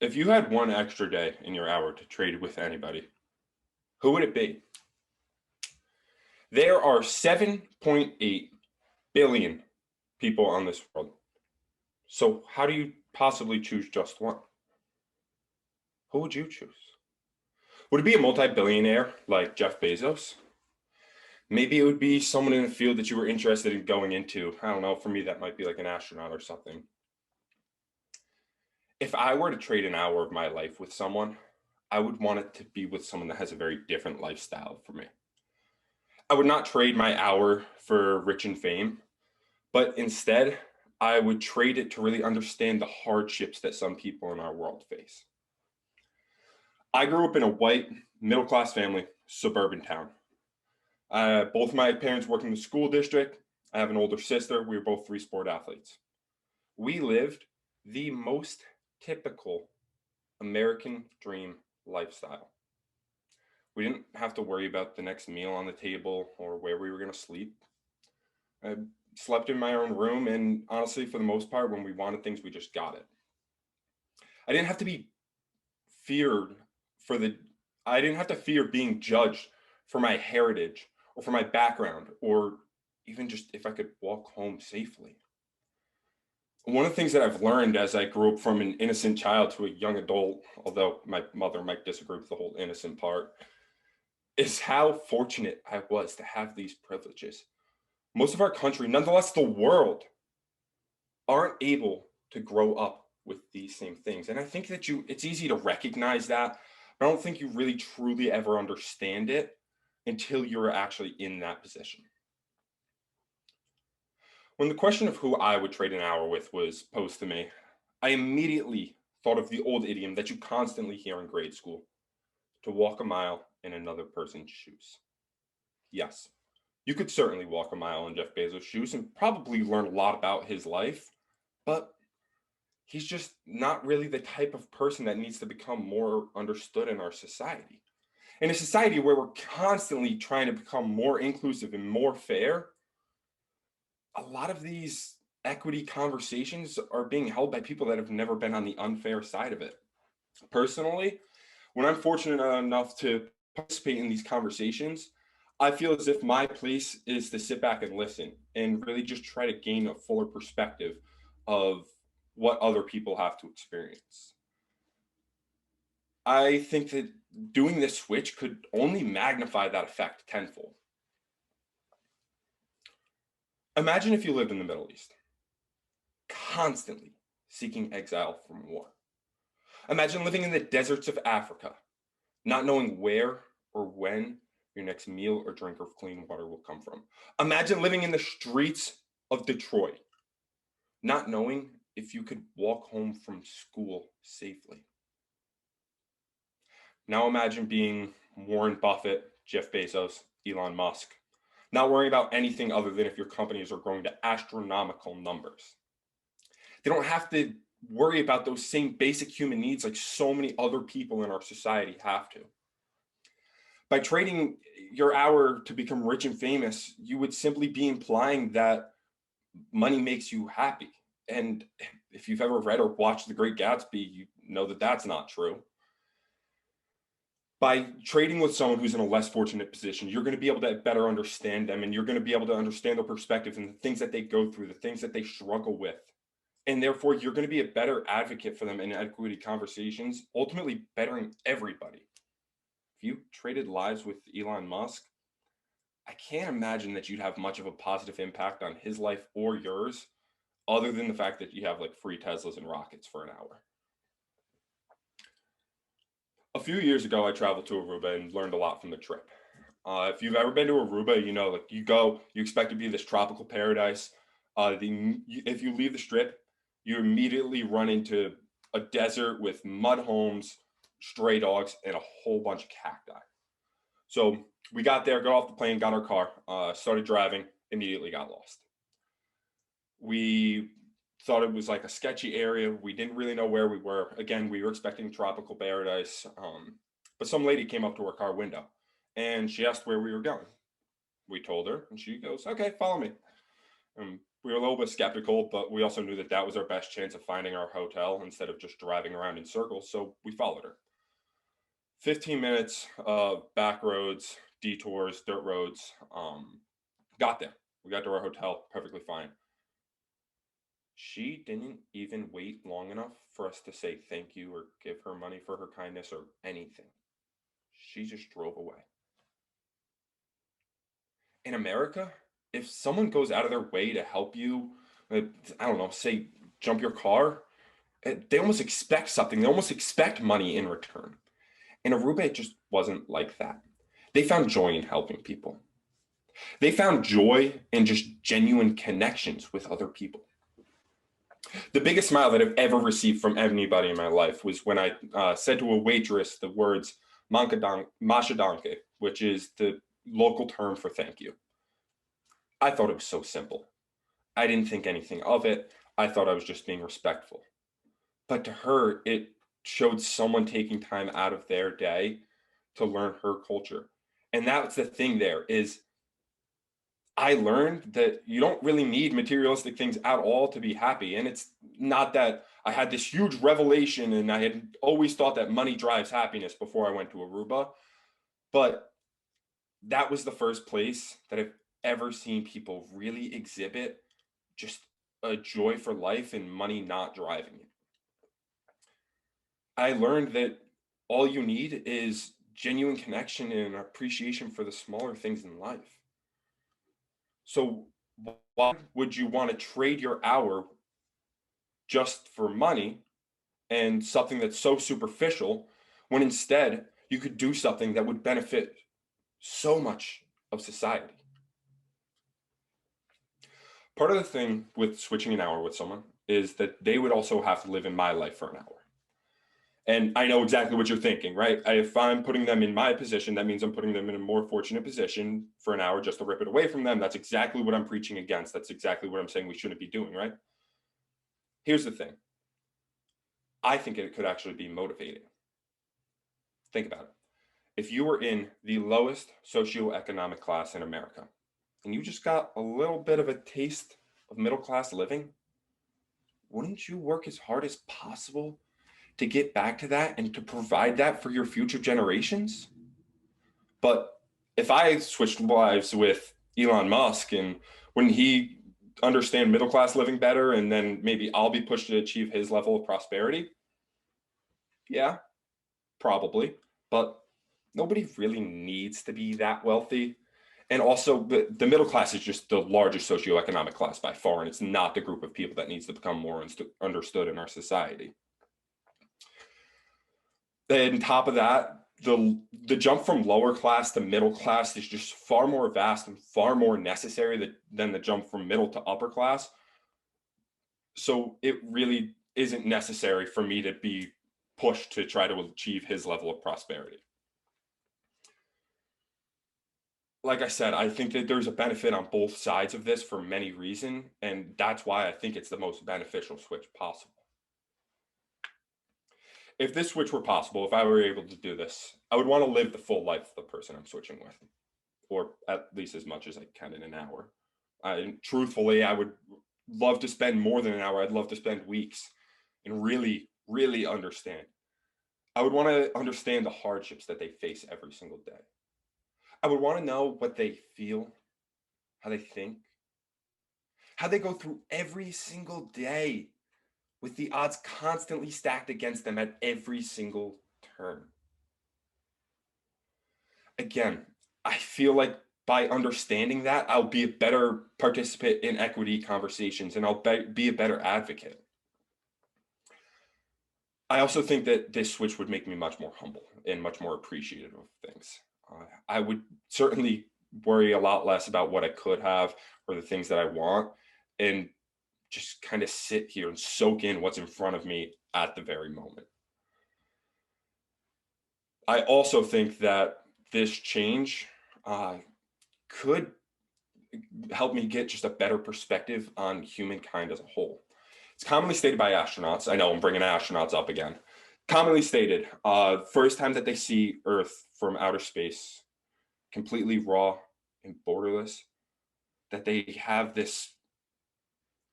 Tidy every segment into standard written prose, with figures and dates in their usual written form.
If you had one extra day in your hour to trade with anybody, who would it be? There are 7.8 billion people on this world. So how do you possibly choose just one? Who would you choose? Would it be a multi-billionaire like Jeff Bezos? Maybe it would be someone in a field that you were interested in going into. I don't know. For me, that might be like an astronaut or something. If I were to trade an hour of my life with someone, I would want it to be with someone that has a very different lifestyle for me. I would not trade my hour for rich and fame, but instead, I would trade it to really understand the hardships that some people in our world face. I grew up in a white, middle class family, suburban town. Both my parents work in the school district. I have an older sister. We were both three sport athletes. We lived the most typical American dream lifestyle. We didn't have to worry about the next meal on the table or where we were going to sleep. I slept in my own room, and honestly, for the most part, when we wanted things, we just got it. I didn't have to be feared for the, I didn't have to fear being judged for my heritage or for my background or even just if I could walk home safely. One of the things that I've learned as I grew up from an innocent child to a young adult, although my mother might disagree with the whole innocent part, is how fortunate I was to have these privileges. Most of our country, nonetheless the world, aren't able to grow up with these same things. And I think that it's easy to recognize that, but I don't think you really truly ever understand it until you're actually in that position. When the question of who I would trade an hour with was posed to me, I immediately thought of the old idiom that you constantly hear in grade school: to walk a mile in another person's shoes. Yes, you could certainly walk a mile in Jeff Bezos' shoes and probably learn a lot about his life, but he's just not really the type of person that needs to become more understood in our society. In a society where we're constantly trying to become more inclusive and more fair, a lot of these equity conversations are being held by people that have never been on the unfair side of it. Personally, when I'm fortunate enough to participate in these conversations, I feel as if my place is to sit back and listen and really just try to gain a fuller perspective of what other people have to experience. I think that doing this switch could only magnify that effect tenfold. Imagine if you lived in the Middle East, constantly seeking exile from war. Imagine living in the deserts of Africa, not knowing where or when your next meal or drink of clean water will come from. Imagine living in the streets of Detroit, not knowing if you could walk home from school safely. Now imagine being Warren Buffett, Jeff Bezos, Elon Musk, not worrying about anything other than if your companies are growing to astronomical numbers. They don't have to worry about those same basic human needs like so many other people in our society have to. By trading your hour to become rich and famous, you would simply be implying that money makes you happy. And if you've ever read or watched The Great Gatsby, you know that that's not true. By trading with someone who's in a less fortunate position, you're going to be able to better understand them, and you're going to be able to understand their perspective and the things that they go through, the things that they struggle with. And therefore, you're going to be a better advocate for them in equity conversations, ultimately bettering everybody. If you traded lives with Elon Musk, I can't imagine that you'd have much of a positive impact on his life or yours, other than the fact that you have like free Teslas and rockets for an hour. A few years ago, I traveled to Aruba and learned a lot from the trip. If you've ever been to Aruba, you know, like you go, you expect to be this tropical paradise. If you leave the strip, you immediately run into a desert with mud homes, stray dogs, and a whole bunch of cacti. So we got there, got off the plane, got our car, started driving, immediately got lost. We thought it was like a sketchy area. We didn't really know where we were. Again, we were expecting tropical paradise. But some lady came up to our car window and she asked where we were going. We told her and she goes, "Okay, follow me." And We were a little bit skeptical, but we also knew that that was our best chance of finding our hotel instead of just driving around in circles. So we followed her. 15 minutes of back roads, detours, dirt roads. Got there. We got to our hotel perfectly fine. She didn't even wait long enough for us to say thank you or give her money for her kindness or anything. She just drove away. In America, if someone goes out of their way to help you, I don't know, say jump your car, they almost expect something. They almost expect money in return. In Aruba, it just wasn't like that. They found joy in helping people. They found joy in just genuine connections with other people. The biggest smile that I've ever received from anybody in my life was when I said to a waitress the words "Masha danke," which is the local term for thank you. I thought it was so simple. I didn't think anything of it. I thought I was just being respectful. But to her, it showed someone taking time out of their day to learn her culture. And that's the thing there is I learned that you don't really need materialistic things at all to be happy. And it's not that I had this huge revelation and I had always thought that money drives happiness before I went to Aruba. But that was the first place that I've ever seen people really exhibit just a joy for life and money not driving it. I learned that all you need is genuine connection and appreciation for the smaller things in life. So why would you want to trade your hour just for money and something that's so superficial when instead you could do something that would benefit so much of society? Part of the thing with switching an hour with someone is that they would also have to live in my life for an hour. And I know exactly what you're thinking, right? If I'm putting them in my position, that means I'm putting them in a more fortunate position for an hour just to rip it away from them. That's exactly what I'm preaching against. That's exactly what I'm saying we shouldn't be doing, right? Here's the thing. I think it could actually be motivating. Think about it. If you were in the lowest socioeconomic class in America and you just got a little bit of a taste of middle class living, wouldn't you work as hard as possible to get back to that and to provide that for your future generations? But if I switched lives with Elon Musk, and wouldn't he understand middle class living better, and then maybe I'll be pushed to achieve his level of prosperity? Yeah, probably. But nobody really needs to be that wealthy. And also, the middle class is just the largest socioeconomic class by far, and it's not the group of people that needs to become more understood in our society. And on top of that, the jump from lower class to middle class is just far more vast and far more necessary than the jump from middle to upper class. So it really isn't necessary for me to be pushed to try to achieve his level of prosperity. Like I said, I think that there's a benefit on both sides of this for many reasons, and that's why I think it's the most beneficial switch possible. If this switch were possible, if I were able to do this, I would want to live the full life of the person I'm switching with, or at least as much as I can in an hour. Truthfully, I would love to spend more than an hour. I'd love to spend weeks and really, really understand. I would want to understand the hardships that they face every single day. I would want to know what they feel, how they think, how they go through every single day with the odds constantly stacked against them at every single turn. Again, I feel like by understanding that, I'll be a better participant in equity conversations and I'll be a better advocate. I also think that this switch would make me much more humble and much more appreciative of things. I would certainly worry a lot less about what I could have or the things that I want, and just kind of sit here and soak in what's in front of me at the very moment. I also think that this change could help me get just a better perspective on humankind as a whole. It's commonly stated by astronauts. I know I'm bringing astronauts up again. Commonly stated, first time that they see Earth from outer space, completely raw and borderless, that they have this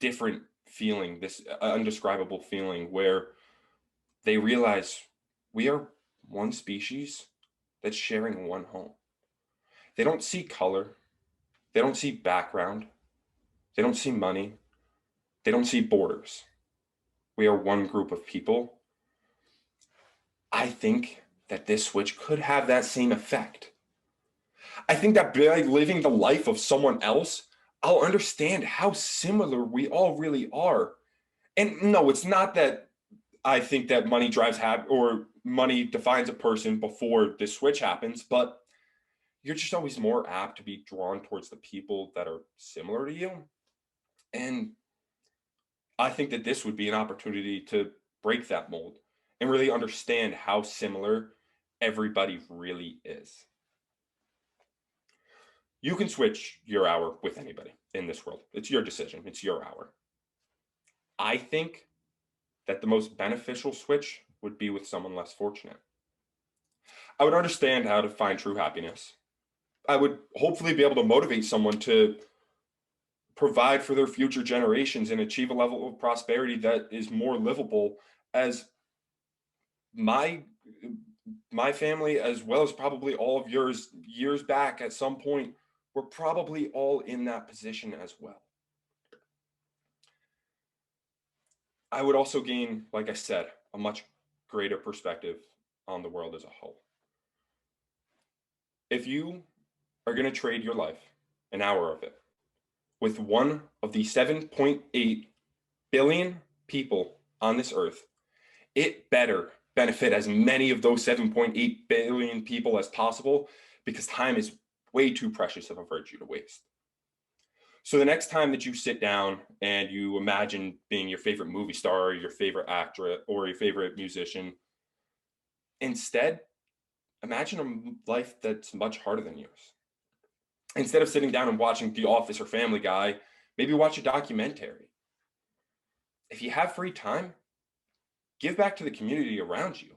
different feeling, this undescribable feeling where they realize we are one species that's sharing one home. They don't see color, they don't see background, they don't see money, they don't see borders. We are one group of people. I think that this switch could have that same effect. I think that by living the life of someone else, I'll understand how similar we all really are. And no, it's not that I think that money drives or money defines a person before this switch happens, but you're just always more apt to be drawn towards the people that are similar to you. And I think that this would be an opportunity to break that mold and really understand how similar everybody really is. You can switch your hour with anybody in this world. It's your decision, it's your hour. I think that the most beneficial switch would be with someone less fortunate. I would understand how to find true happiness. I would hopefully be able to motivate someone to provide for their future generations and achieve a level of prosperity that is more livable as my my family, as well as probably all of yours years back at some point, were probably all in that position as well. I would also gain, like I said, a much greater perspective on the world as a whole. If you are going to trade your life, an hour of it, with one of the 7.8 billion people on this earth, it better benefit as many of those 7.8 billion people as possible, because time is way too precious of a virtue to waste. So the next time that you sit down and you imagine being your favorite movie star, or your favorite actor, or your favorite musician, instead, imagine a life that's much harder than yours. Instead of sitting down and watching The Office or Family Guy, maybe watch a documentary. If you have free time, give back to the community around you.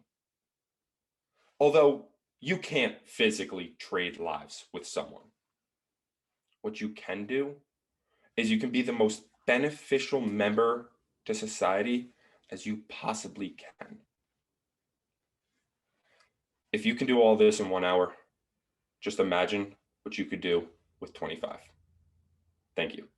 Although you can't physically trade lives with someone, what you can do is you can be the most beneficial member to society as you possibly can. If you can do all this in 1 hour, just imagine what you could do with 25. Thank you.